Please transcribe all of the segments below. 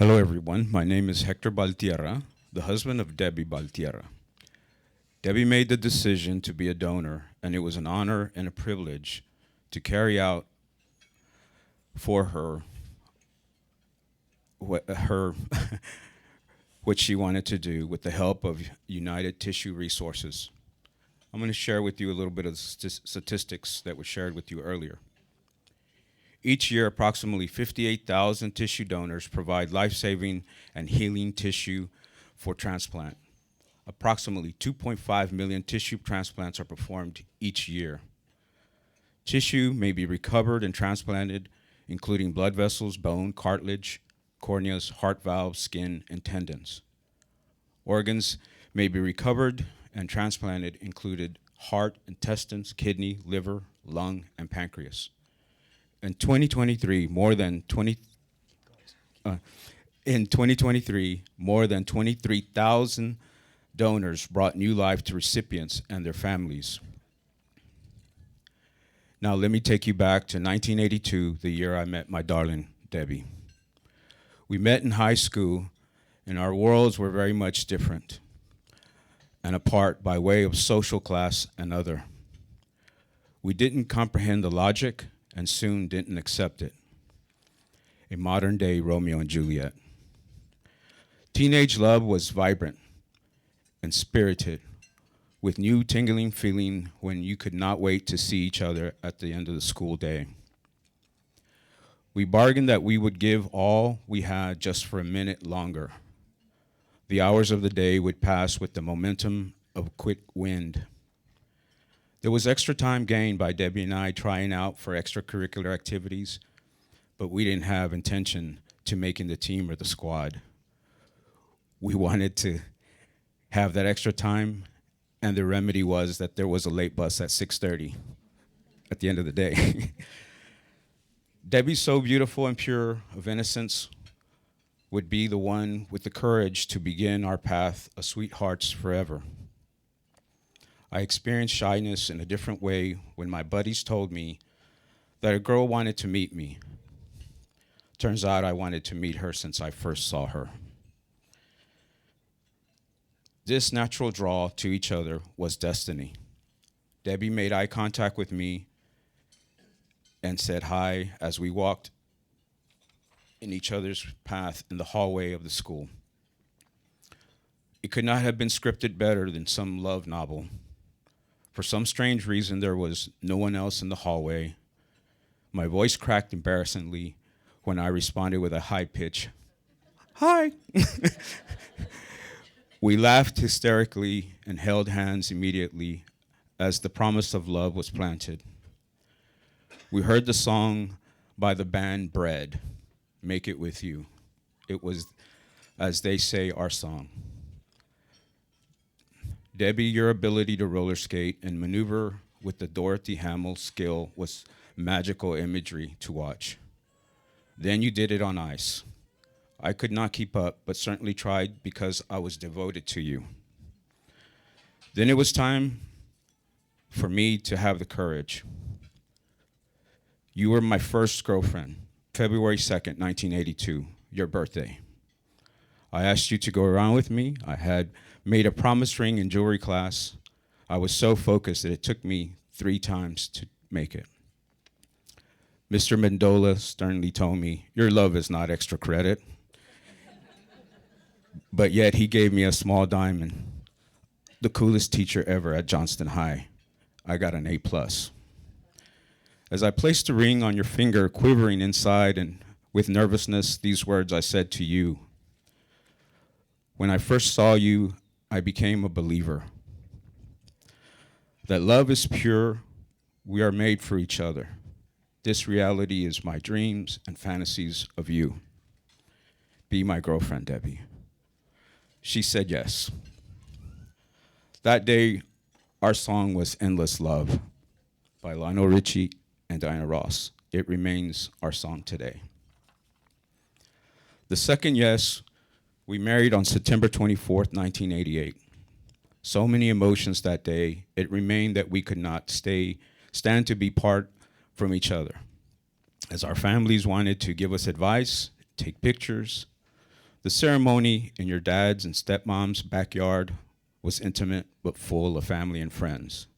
Hello, everyone. My name is Hector Baltierra, the husband of Debbie Baltierra. Debbie made the decision to be a donor, and it was an honor and a privilege to carry out for her what she wanted to do with the help of United Tissue Resources. I'm going to share with you a little bit of the statistics that were shared with you earlier. Each year, approximately 58,000 tissue donors provide life-saving and healing tissue for transplant. Approximately 2.5 million tissue transplants are performed each year. Tissue may be recovered and transplanted, including blood vessels, bone, cartilage, corneas, heart valves, skin, and tendons. Organs may be recovered and transplanted, included heart, intestines, kidney, liver, lung, and pancreas. In 2023, more than 23,000 donors brought new life to recipients and their families. Now, let me take you back to 1982, the year I met my darling Debbie. We met in high school, and our worlds were very much different and apart by way of social class and other. We didn't comprehend the logic and soon didn't accept it. A modern-day Romeo and Juliet. Teenage love was vibrant and spirited, with new tingling feeling when you could not wait to see each other at the end of the school day. We bargained that we would give all we had just for a minute longer. The hours of the day would pass with the momentum of quick wind. There was extra time gained by Debbie and I trying out for extracurricular activities, but we didn't have intention to making the team or the squad. We wanted to have that extra time, and the remedy was that there was a late bus at 6:30 at the end of the day. Debbie, so beautiful and pure of innocence, would be the one with the courage to begin our path of sweethearts forever. I experienced shyness in a different way when my buddies told me that a girl wanted to meet me. Turns out I wanted to meet her since I first saw her. This natural draw to each other was destiny. Debbie made eye contact with me and said hi as we walked in each other's path in the hallway of the school. It could not have been scripted better than some love novel. For some strange reason, there was no one else in the hallway. My voice cracked embarrassingly when I responded with a high pitch, "Hi." We laughed hysterically and held hands immediately as the promise of love was planted. We heard the song by the band Bread, "Make It With You." It was, as they say, our song. Debbie, your ability to roller skate and maneuver with the Dorothy Hamill skill was magical imagery to watch. Then you did it on ice. I could not keep up, but certainly tried because I was devoted to you. Then it was time for me to have the courage. You were my first girlfriend, February 2nd, 1982, your birthday. I asked you to go around with me. I had made a promise ring in jewelry class. I was so focused that it took me 3 times to make it. Mr. Mendola sternly told me, "Your love is not extra credit." But yet he gave me a small diamond, the coolest teacher ever at Johnston High. I got an A+. As I placed the ring on your finger, quivering inside and with nervousness, these words I said to you. When I first saw you, I became a believer. That love is pure, we are made for each other. This reality is my dreams and fantasies of you. Be my girlfriend, Debbie. She said yes. That day, our song was Endless Love by Lionel Richie and Diana Ross. It remains our song today. The second yes, we married on September 24th, 1988. So many emotions that day, it remained that we could not stand to be apart from each other, as our families wanted to give us advice, take pictures, The ceremony in your dad's and stepmom's backyard was intimate but full of family and friends.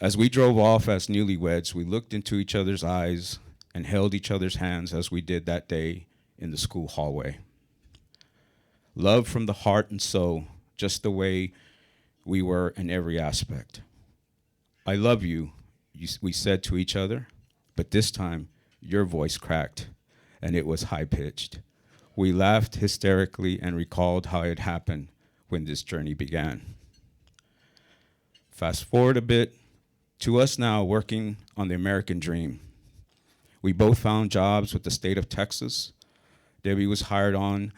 As we drove off as newlyweds, we looked into each other's eyes and held each other's hands as we did that day in the school hallway. Love from the heart and soul, just the way we were in every aspect. I love you, we said to each other, but this time your voice cracked and it was high pitched. We laughed hysterically and recalled how it happened when this journey began. Fast forward a bit to us now working on the American dream. We both found jobs with the state of Texas. Debbie was hired on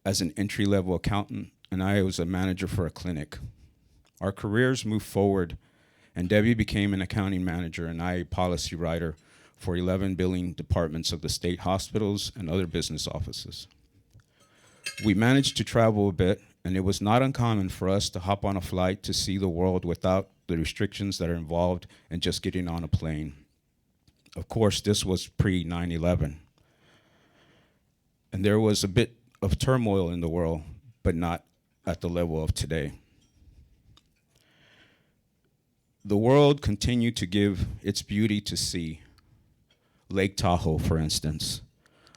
as an entry-level accountant, and I was a manager for a clinic. Our careers moved forward, and Debbie became an accounting manager and I a policy writer for 11 billing departments of the state hospitals and other business offices. We managed to travel a bit, and it was not uncommon for us to hop on a flight to see the world without the restrictions that are involved in just getting on a plane. Of course, this was pre-9/11. And there was a bit of turmoil in the world, but not at the level of today. The world continued to give its beauty to see. Lake Tahoe, for instance.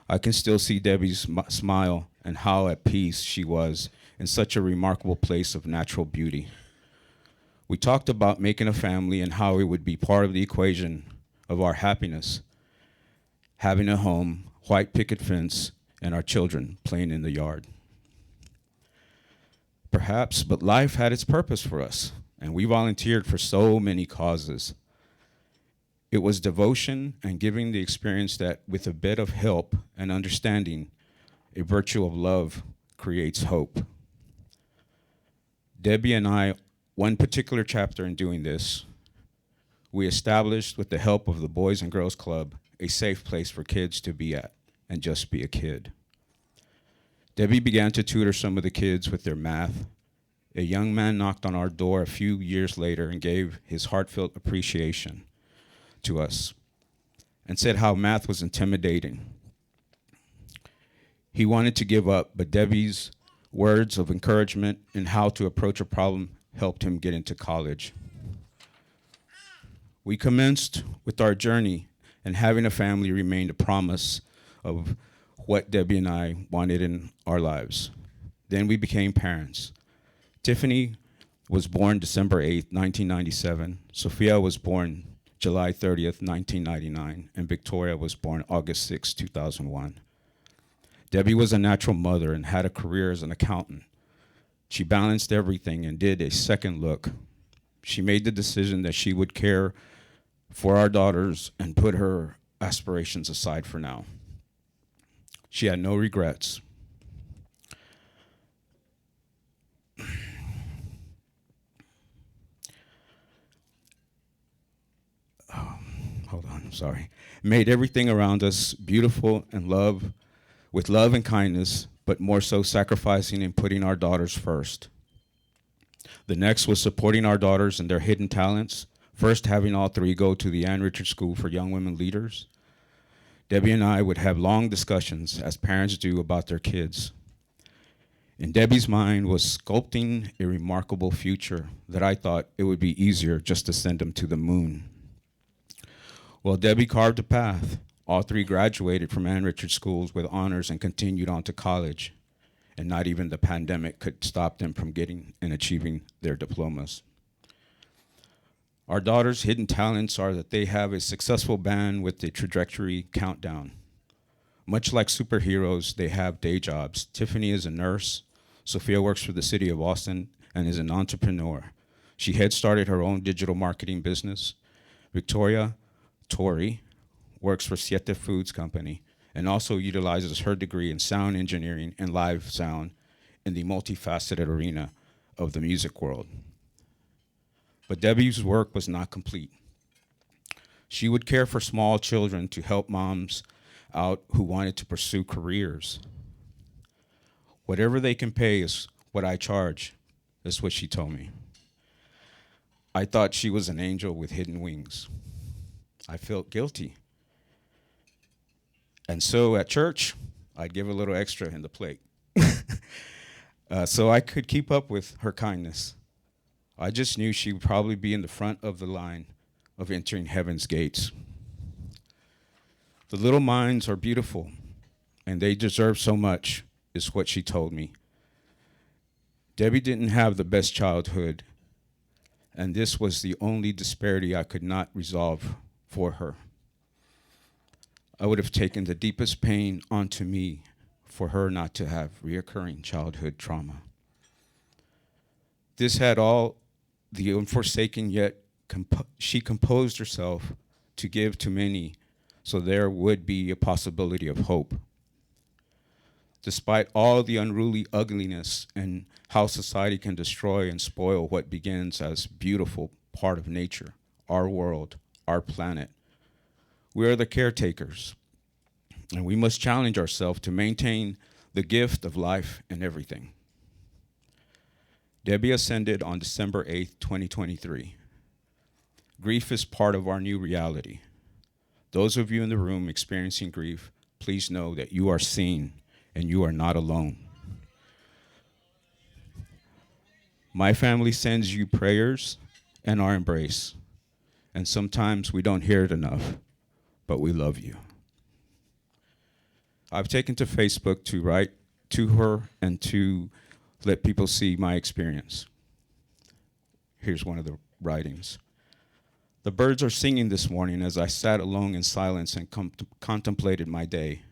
I can still see Debbie's smile and how at peace she was in such a remarkable place of natural beauty. We talked about making a family and how it would be part of the equation of our happiness, having a home, white picket fence, and our children playing in the yard. Perhaps, but life had its purpose for us, and we volunteered for so many causes. It was devotion and giving the experience that with a bit of help and understanding, a virtue of love creates hope. Debbie and I, one particular chapter in doing this, we established with the help of the Boys and Girls Club, a safe place for kids to be at and just be a kid. Debbie began to tutor some of the kids with their math. A young man knocked on our door a few years later and gave his heartfelt appreciation to us and said how math was intimidating. He wanted to give up, but Debbie's words of encouragement and how to approach a problem helped him get into college. We commenced with our journey, and having a family remained a promise of what Debbie and I wanted in our lives. Then we became parents. Tiffany was born December 8th, 1997. Sophia was born July 30th, 1999, and Victoria was born August 6, 2001. Debbie was a natural mother and had a career as an accountant. She balanced everything and did a second look. She made the decision that she would care for our daughters and put her aspirations aside for now. She had no regrets. Made everything around us beautiful and with love and kindness, but more so sacrificing and putting our daughters first. The next was supporting our daughters and their hidden talents, first having all three go to the Ann Richards School for Young Women Leaders. Debbie and I would have long discussions, as parents do, about their kids. In Debbie's mind was sculpting a remarkable future that I thought it would be easier just to send them to the moon. Well, Debbie carved a path. All three graduated from Ann Richards schools with honors and continued on to college. And not even the pandemic could stop them from getting and achieving their diplomas. Our daughters' hidden talents are that they have a successful band with the trajectory countdown. Much like superheroes, they have day jobs. Tiffany is a nurse. Sophia works for the city of Austin and is an entrepreneur. She had started her own digital marketing business. Victoria, Tori, works for Siete Foods Company and also utilizes her degree in sound engineering and live sound in the multifaceted arena of the music world. But Debbie's work was not complete. She would care for small children to help moms out who wanted to pursue careers. Whatever they can pay is what I charge, is what she told me. I thought she was an angel with hidden wings. I felt guilty. And so at church, I'd give a little extra in the plate. So I could keep up with her kindness. I just knew she would probably be in the front of the line of entering heaven's gates. The little minds are beautiful, and they deserve so much, is what she told me. Debbie didn't have the best childhood, and this was the only disparity I could not resolve for her. I would have taken the deepest pain onto me for her not to have reoccurring childhood trauma. This had all the unforsaken, yet she composed herself to give to many, so there would be a possibility of hope. Despite all the unruly ugliness and how society can destroy and spoil what begins as beautiful part of nature, our world, our planet, we are the caretakers, and we must challenge ourselves to maintain the gift of life and everything. Debbie ascended on December 8th, 2023. Grief is part of our new reality. Those of you in the room experiencing grief, please know that you are seen and you are not alone. My family sends you prayers and our embrace, and sometimes we don't hear it enough, but we love you. I've taken to Facebook to write to her and to let people see my experience. Here's one of the writings. The birds are singing this morning as I sat alone in silence and contemplated my day.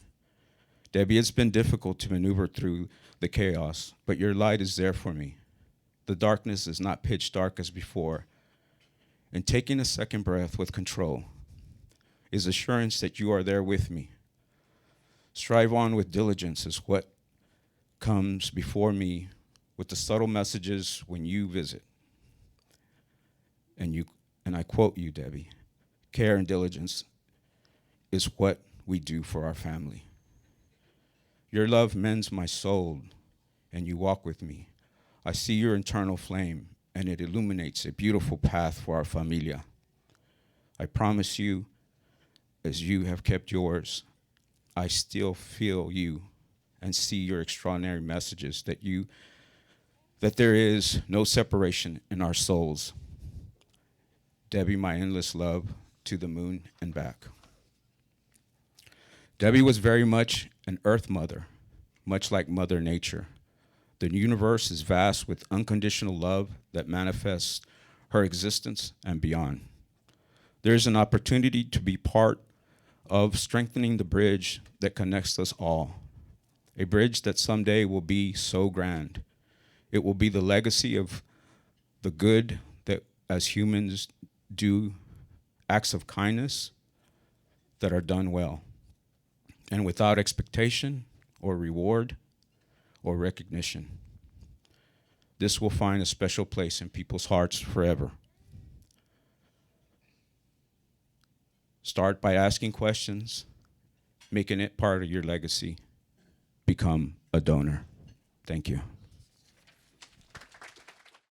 Debbie, it's been difficult to maneuver through the chaos, but your light is there for me. The darkness is not pitch dark as before. And taking a second breath with control is assurance that you are there with me. Strive on with diligence is what comes before me with the subtle messages when you visit. And I quote you, Debbie, care and diligence is what we do for our family. Your love mends my soul, and you walk with me. I see your internal flame, and it illuminates a beautiful path for our familia. I promise you, as you have kept yours, I still feel you and see your extraordinary messages that there is no separation in our souls. Debbie, my endless love to the moon and back. Debbie was very much an earth mother, much like Mother Nature. The universe is vast with unconditional love that manifests her existence and beyond. There is an opportunity to be part of strengthening the bridge that connects us all, a bridge that someday will be so grand. It will be the legacy of the good that as humans do, acts of kindness that are done well, and without expectation or reward or recognition. This will find a special place in people's hearts forever. Start by asking questions, making it part of your legacy. Become a donor. Thank you.